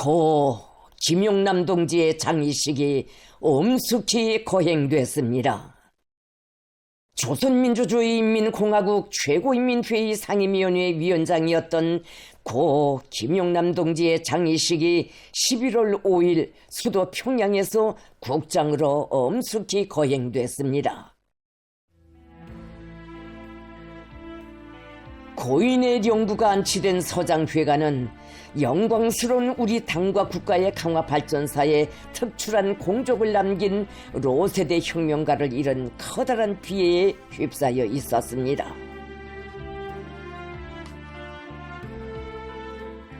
고 김용남 동지의 장의식이 엄숙히 거행됐습니다. 조선민주주의인민공화국 최고인민회의 상임위원회 위원장이었던 고 김용남 동지의 장의식이 11월 5일 수도 평양에서 국장으로 엄숙히 거행됐습니다. 고인의 영구가 안치된 서장회관은 영광스러운 우리 당과 국가의 강화 발전사에 특출한 공적을 남긴 로세대 혁명가를 잃은 커다란 피해에 휩싸여 있었습니다.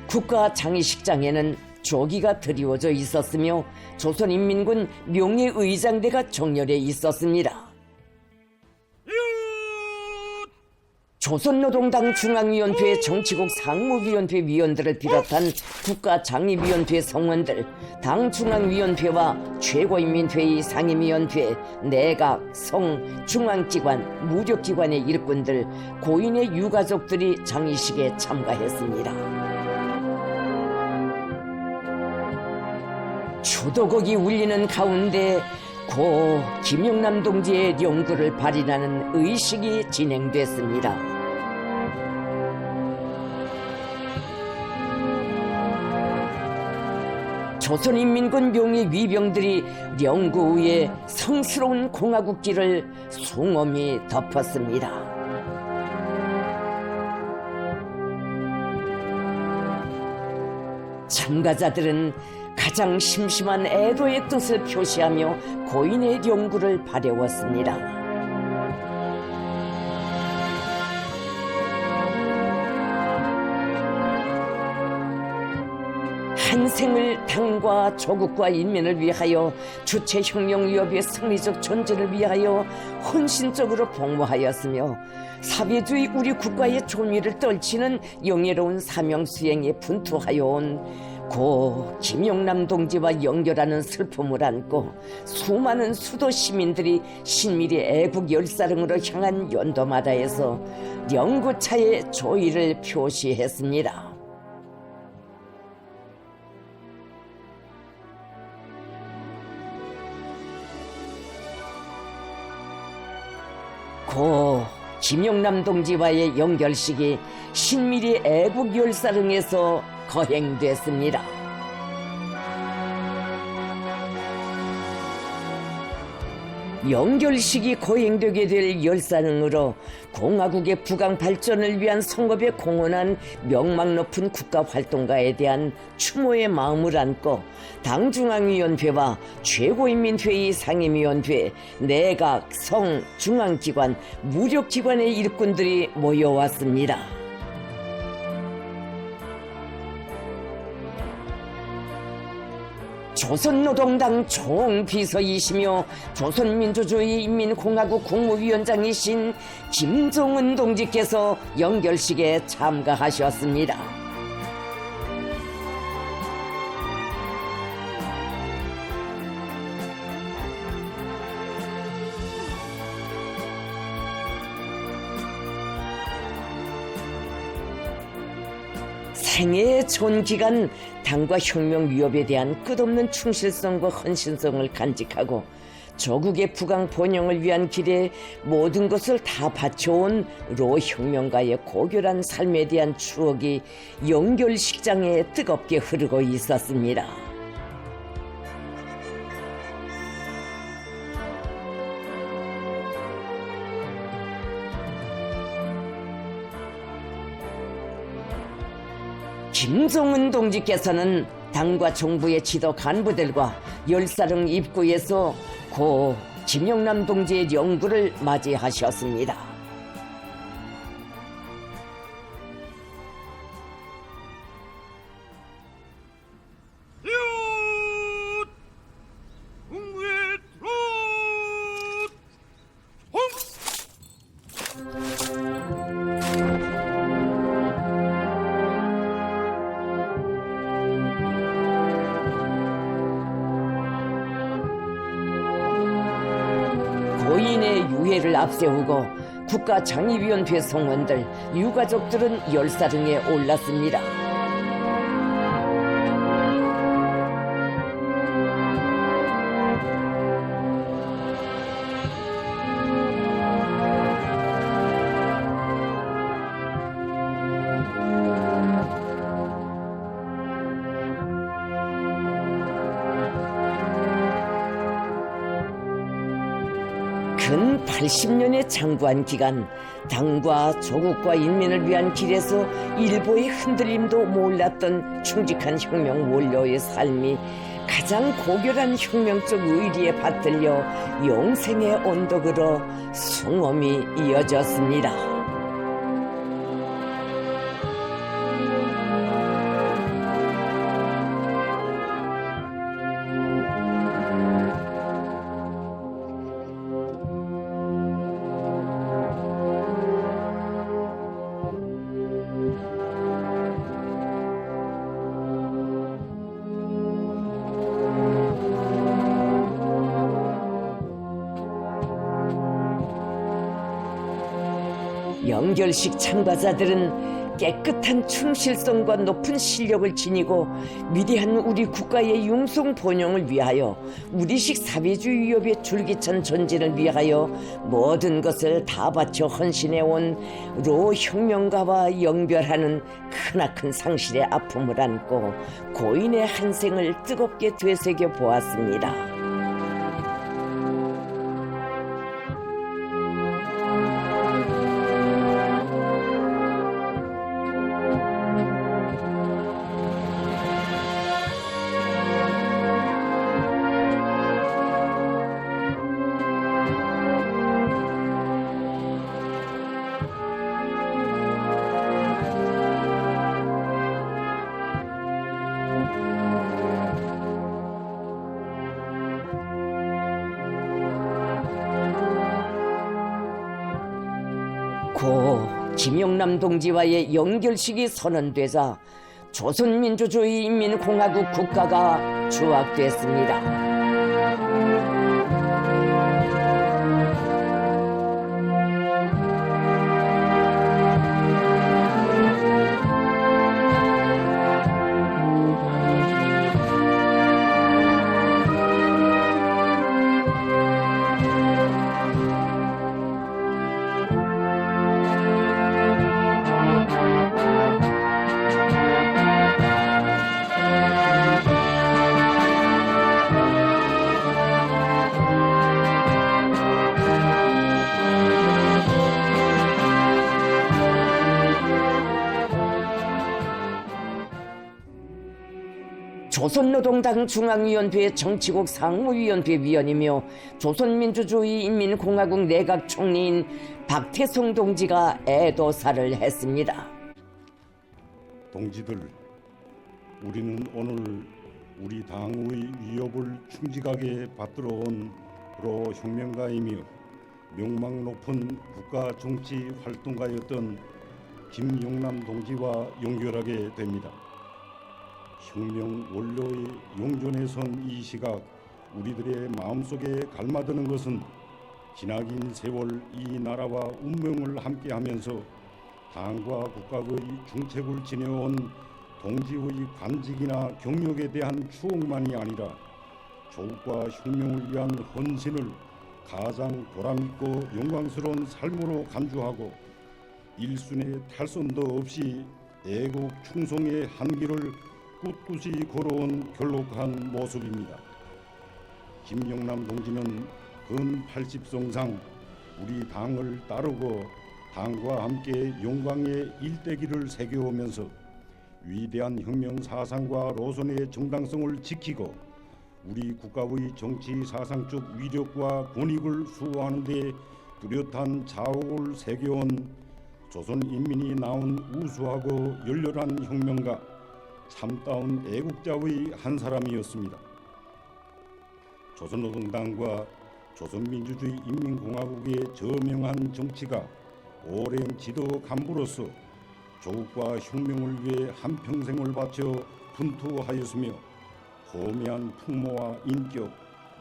국가 장의식장에는 조기가 드리워져 있었으며 조선인민군 명예의장대가 정렬해 있었습니다. 조선노동당 중앙위원회 정치국 상무위원회 위원들을 비롯한 국가장의위원회 성원들, 당중앙위원회와 최고인민회의 상임위원회, 내각, 성, 중앙기관, 무력기관의 일꾼들, 고인의 유가족들이 장의식에 참가했습니다. 추도곡이 울리는 가운데 고 김용남 동지의 영구를 발인하는 의식이 진행됐습니다. 조선인민군 명예 위병들이 영구 위에 성스러운 공화국기를 숭엄히 덮었습니다. 참가자들은 가장 심심한 애도의 뜻을 표시하며 고인의 영구를 바래웠습니다. 한 생을 당과 조국과 인민을 위하여 주체혁명위협의 승리적 존재를 위하여 헌신적으로 복무하였으며 사회주의 우리 국가의 존위를 떨치는 영예로운 사명 수행에 분투하여 온 고 김용남 동지와 연결하는 슬픔을 안고 수많은 수도 시민들이 신밀히 애국 열사릉으로 향한 연도마다에서 영구차의 조의를 표시했습니다. 고 김용남 동지와의 연결식이 신밀히 애국 열사릉에서 거행됐습니다. 연결식이 거행되게 될 열사릉으로 공화국의 부강 발전을 위한 성업에 공헌한 명망 높은 국가활동가에 대한 추모의 마음을 안고 당중앙위원회와 최고인민회의 상임위원회, 내각, 성, 중앙기관, 무력기관의 일꾼들이 모여왔습니다. 조선노동당 총비서이시며 조선민주주의인민공화국 국무위원장이신 김정은 동지께서 연결식에 참가하셨습니다. 생애의 전 기간 당과 혁명 위협에 대한 끝없는 충실성과 헌신성을 간직하고 조국의 부강 번영을 위한 길에 모든 것을 다 바쳐온 로 혁명가의 고결한 삶에 대한 추억이 연결식장에 뜨겁게 흐르고 있었습니다. 김정은 동지께서는 당과 정부의 지도 간부들과 열사릉 입구에서 고 김용남 동지의 영구를 맞이하셨습니다. 고인의 유해를 앞세우고 국가장의위원회 성원들, 유가족들은 열사릉에 올랐습니다. 근 80년의 장구한 기간 당과 조국과 인민을 위한 길에서 일보의 흔들림도 몰랐던 충직한 혁명 원로의 삶이 가장 고결한 혁명적 의리에 받들려 영생의 언덕으로 숭엄이 이어졌습니다. 영결식 참가자들은 깨끗한 충실성과 높은 실력을 지니고 위대한 우리 국가의 융성 번영을 위하여 우리식 사회주의 위협의 줄기찬 전진을 위하여 모든 것을 다 바쳐 헌신해온 로 혁명가와 영별하는 크나큰 상실의 아픔을 안고 고인의 한 생을 뜨겁게 되새겨 보았습니다. 고 김영남 동지와의 영결식이 선언되자 조선민주주의인민공화국 국가가 추악됐습니다. 조선노동당 중앙위원회 정치국 상무위원회 위원이며 조선민주주의인민공화국 내각 총리인 박태성 동지가 애도사를 했습니다. 동지들, 우리는 오늘 우리 당의 위협을 충직하게 받들어온 로 혁명가이며 명망 높은 국가 정치 활동가였던 김영남 동지와 연결하게 됩니다. 혁명 원로의 용존에 선 이 시각 우리들의 마음속에 갈마드는 것은 지나긴 세월 이 나라와 운명을 함께하면서 당과 국가의 중책을 지내온 동지의 관직이나 경력에 대한 추억만이 아니라 조국과 혁명을 위한 헌신을 가장 보람있고 영광스러운 삶으로 간주하고 일순의 탈선도 없이 애국 충성의 한길을 꿋꿋이 걸어온 결록한 모습입니다. 김영남 동지는 근 80성상 우리 당을 따르고 당과 함께 영광의 일대기를 새겨오면서 위대한 혁명 사상과 노선의 정당성을 지키고 우리 국가의 정치 사상적 위력과 권익을 수호하는 데 뚜렷한 자옥을 새겨온 조선 인민이 낳은 우수하고 열렬한 혁명가 참다운 애국자의 한 사람이었습니다. 조선노동당과 조선민주주의인민공화국의 저명한 정치가 오랜 지도 간부로서 조국과 혁명을 위해 한평생을 바쳐 분투하였으며 호미한 풍모와 인격,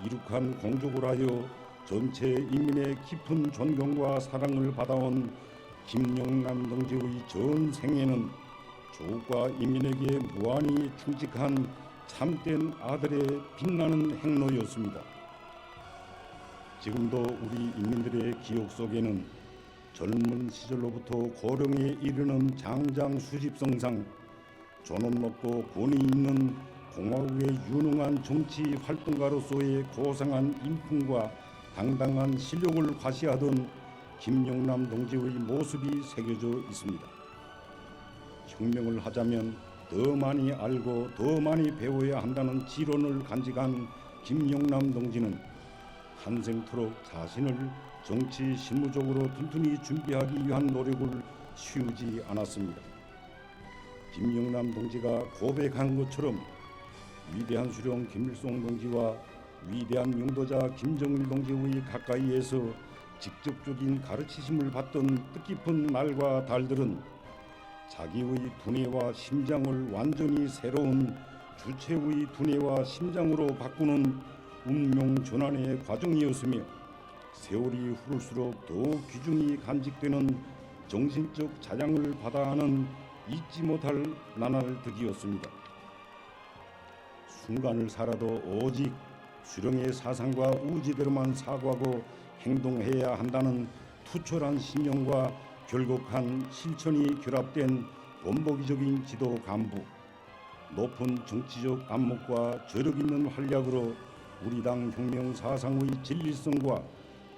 이룩한 공적을 하여 전체 인민의 깊은 존경과 사랑을 받아온 김영남 동지의 전 생애는 조국과 인민에게 무한히 충직한 참된 아들의 빛나는 행로였습니다. 지금도 우리 인민들의 기억 속에는 젊은 시절로부터 고령에 이르는 장장 수십성상 존엄 높고 권위 있는 공화국의 유능한 정치 활동가로서의 고상한 인품과 당당한 실력을 과시하던 김영남 동지의 모습이 새겨져 있습니다. 혁명을 하자면 더 많이 알고 더 많이 배워야 한다는 지론을 간직한 김영남 동지는 한생토록 자신을 정치 실무적으로 튼튼히 준비하기 위한 노력을 쉬우지 않았습니다. 김영남 동지가 고백한 것처럼 위대한 수령 김일성 동지와 위대한 용도자 김정일 동지의 가까이에서 직접적인 가르치심을 받던 뜻깊은 날과 달들은 자기의 두뇌와 심장을 완전히 새로운 주체의 두뇌와 심장으로 바꾸는 운명 전환의 과정이었으며 세월이 흐를수록 더욱 귀중히 간직되는 정신적 자양을 받아 하는 잊지 못할 나날들이었습니다. 순간을 살아도 오직 수령의 사상과 우지대로만 사고하고 행동해야 한다는 투철한 신념과 결곡한 실천이 결합된 본보기적인 지도 간부, 높은 정치적 안목과 저력 있는 활약으로 우리 당 혁명 사상의 진리성과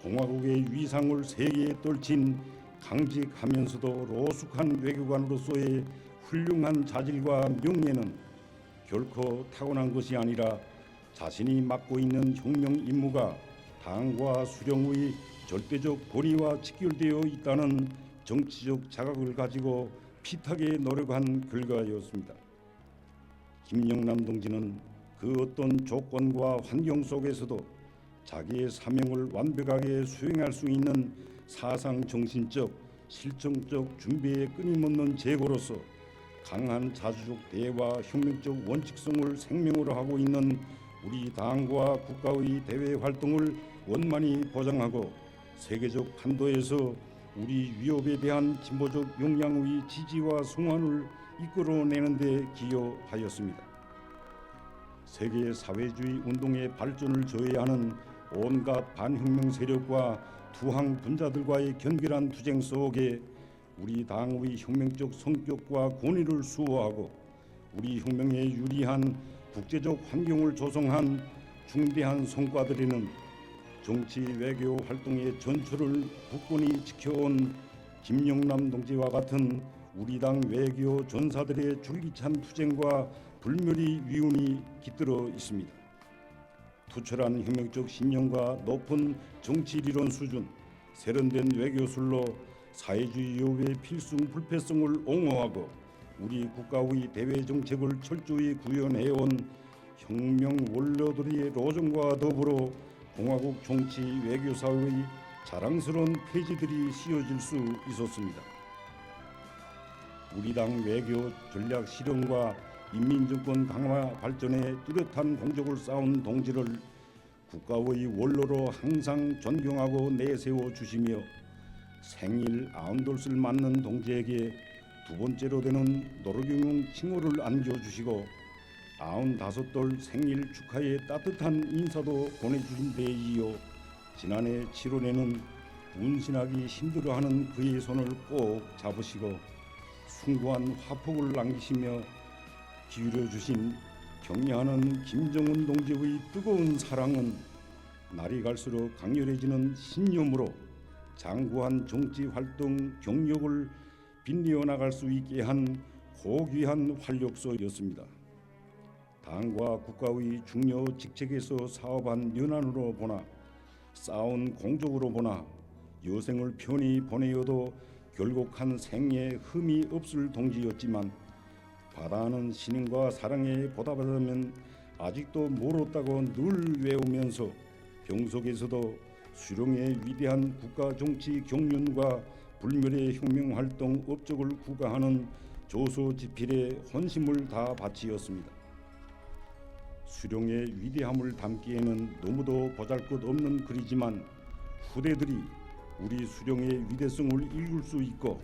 공화국의 위상을 세계에 떨친 강직하면서도 로숙한 외교관으로서의 훌륭한 자질과 명예는 결코 타고난 것이 아니라 자신이 맡고 있는 혁명 임무가 당과 수령의 절대적 권위와 직결되어 있다는 정치적 자각을 가지고 피타게 노력한 결과였습니다. 김영남 동지는 그 어떤 조건과 환경 속에서도 자기의 사명을 완벽하게 수행할 수 있는 사상 정신적, 실정적 준비에 끊임없는 제고로서 강한 자주적 대와 혁명적 원칙성을 생명으로 하고 있는 우리 당과 국가의 대외 활동을 원만히 보장하고 세계적 판도에서 우리 위협에 대한 진보적 역량의 지지와 성원을 이끌어내는 데 기여하였습니다. 세계 사회주의 운동의 발전을 저해하는 온갖 반혁명 세력과 투항 분자들과의 견결한 투쟁 속에 우리 당의 혁명적 성격과 권위를 수호하고 우리 혁명에 유리한 국제적 환경을 조성한 중대한 성과들에는 정치 외교 활동의 전초를 굳건히 지켜온 김영남 동지와 같은 우리 당 외교 전사들의 줄기찬 투쟁과 불멸의 위운이 깃들어 있습니다. 투철한 혁명적 신념과 높은 정치리론 수준, 세련된 외교술로 사회주의 요구의 필수 불패성을 옹호하고 우리 국가의 대외 정책을 철저히 구현해온 혁명 원로들의 로정과 더불어 공화국 정치 외교사의 자랑스러운 폐지들이 씌워질 수 있었습니다. 우리 당 외교 전략 실현과 인민정권 강화 발전에 뚜렷한 공적을 쌓은 동지를 국가의 원로로 항상 존경하고 내세워 주시며 생일 92을 맞는 동지에게 두 번째로 되는 노르경용 칭호를 안겨주시고 95돌 생일 축하의 따뜻한 인사도 보내주신 데 이어 지난해 7월에는 운신하기 힘들어하는 그의 손을 꼭 잡으시고 숭고한 화폭을 남기시며 기울여 주신 격려하는 김정은 동지의 뜨거운 사랑은 날이 갈수록 강렬해지는 신념으로 장구한 정치 활동 경력을 빛내어 나갈 수 있게 한 고귀한 활력소였습니다. 당과 국가의 중요 직책에서 사업한 연한으로 보나 쌓은 공적으로 보나 여생을 편히 보내어도 결국 한 생에 흠이 없을 동지였지만 바다하는 신임과 사랑에 보답하자면 아직도 멀었다고 늘 외우면서 병속에서도 수령의 위대한 국가 정치 경륜과 불멸의 혁명활동 업적을 구가하는 조소지필에 혼심을 다 바치었습니다. 수령의 위대함을 담기에는 너무도 보잘것없는 글이지만 후대들이 우리 수령의 위대성을 읽을 수 있고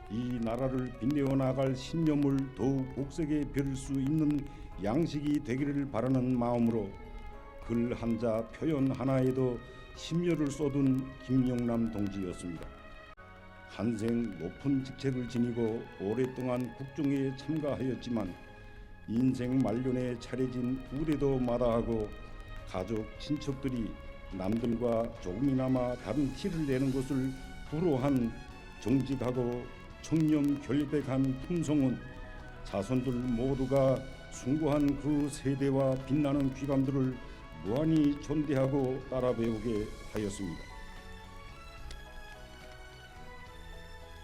이 나라를 빛내어 나갈 신념을 더욱 복색에 벼릴 수 있는 양식이 되기를 바라는 마음으로 글 한자 표현 하나에도 심려를 쏟은 김영남 동지였습니다. 한생 높은 직책을 지니고 오랫동안 국정에 참가하였지만 인생 말년에 차려진 후대도 마다하고 가족 친척들이 남들과 조금이나마 다른 티를 내는 것을 불허한 정직하고 청렴 결백한 품성은 자손들 모두가 숭고한 그 세대와 빛나는 귀감들을 무한히 존대하고 따라 배우게 하였습니다.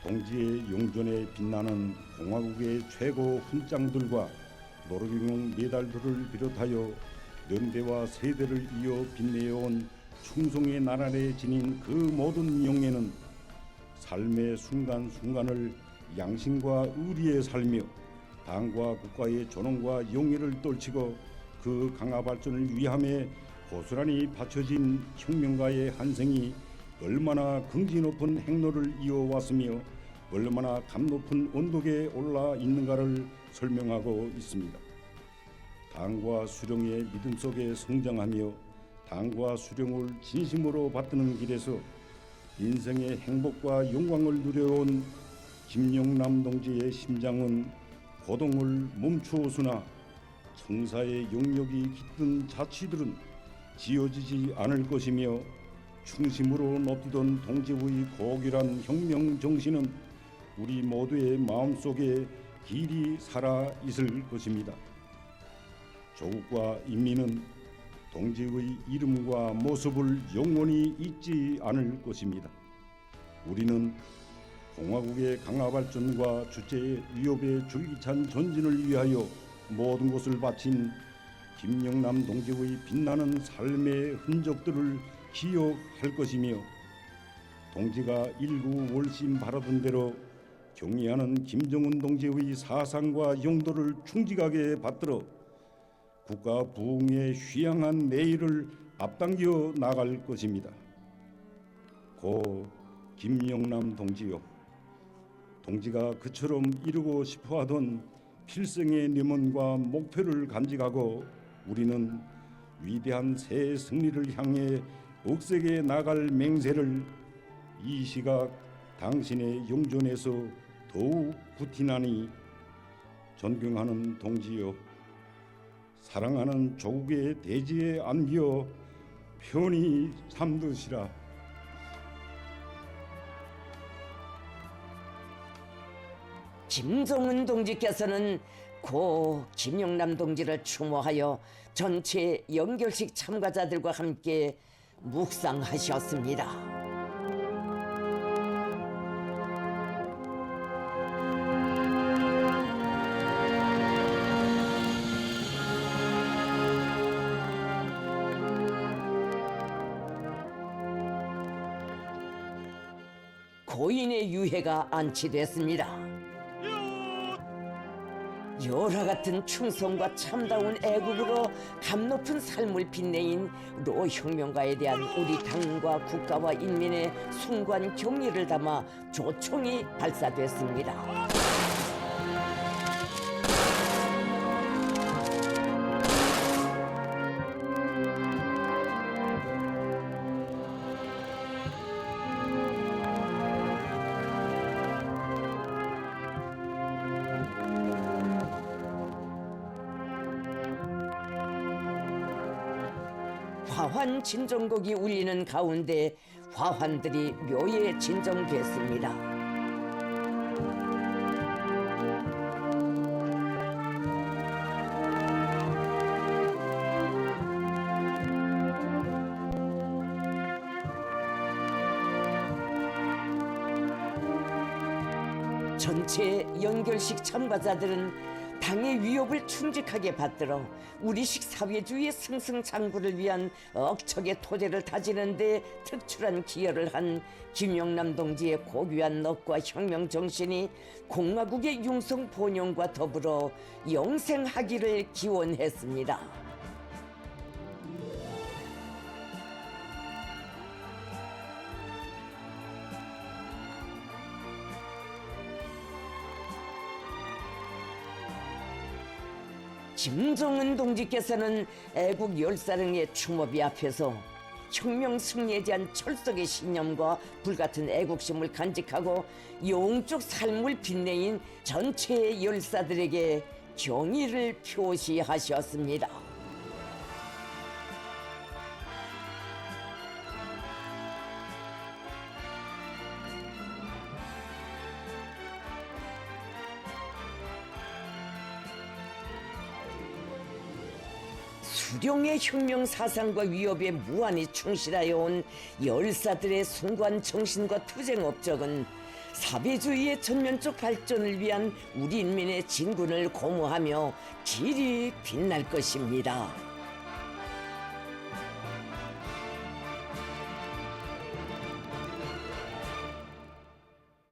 동지의 용존에 빛나는 공화국의 최고 훈장들과 노르병용 메달들을 비롯하여 연대와 세대를 이어 빛내어온 충성의 나날에 지닌 그 모든 영예는 삶의 순간순간을 양심과 의리에 살며 당과 국가의 존엄과 영예를 떨치고 그 강화 발전을 위함에 고스란히 바쳐진 혁명가의 한생이 얼마나 긍지 높은 행로를 이어왔으며 얼마나 감 높은 언덕에 올라 있는가를 설명하고 있습니다. 당과 수령의 믿음 속에 성장하며 당과 수령을 진심으로 받드는 길에서 인생의 행복과 영광을 누려온 김영남 동지의 심장은 고동을 멈추었으나 청사의 영역이 깃든 자취들은 지어지지 않을 것이며 충심으로 높이던 동지의 고귀한 혁명 정신은 우리 모두의 마음속에 길이 살아 있을 것입니다. 조국과 인민은 동지의 이름과 모습을 영원히 잊지 않을 것입니다. 우리는 공화국의 강화 발전과 주체의 위협의 줄기찬 전진을 위하여 모든 것을 바친 김영남 동지의 빛나는 삶의 흔적들을 기억할 것이며 동지가 일구월심 바라던 대로 경의하는 김정은 동지의 사상과 용도를 충직하게 받들어 국가 부흥의 휘양한 내일을 앞당겨 나갈 것입니다. 고 김영남 동지요, 동지가 그처럼 이루고 싶어하던 필생의 염원과 목표를 간직하고 우리는 위대한 새 승리를 향해 억세게 나갈 맹세를 이 시각 당신의 용존에서 더욱 구티나니 존경하는 동지여, 사랑하는 조국의 대지에 안겨 편히 잠드시라. 김정은 동지께서는 고 김영남 동지를 추모하여 전체 연결식 참가자들과 함께 묵상하셨습니다. 고인의 유해가 안치됐습니다. 열화 같은 충성과 참다운 애국으로 감 높은 삶을 빛내인 로 혁명가에 대한 우리 당과 국가와 인민의 숭고한 경의를 담아 조총이 발사됐습니다. 화환 진정곡이 울리는 가운데 화환들이 묘에 진정됐습니다. 전체 연결식 참가자들은 당의 위협을 충직하게 받들어 우리식 사회주의의 승승장구를 위한 억척의 토대를 다지는 데 특출한 기여를 한 김영남 동지의 고귀한 넋과 혁명 정신이 공화국의 융성 번영과 더불어 영생하기를 기원했습니다. 김정은 동지께서는 애국 열사령의 추모비 앞에서 혁명 승리에 대한 철석의 신념과 불같은 애국심을 간직하고 영적 삶을 빛내인 전체 열사들에게 경의를 표시하셨습니다. 수령의 혁명 사상과 위협에 무한히 충실하여 온 열사들의 숭고한 정신과 투쟁 업적은 사회주의의 전면적 발전을 위한 우리 인민의 진군을 고무하며 길이 빛날 것입니다.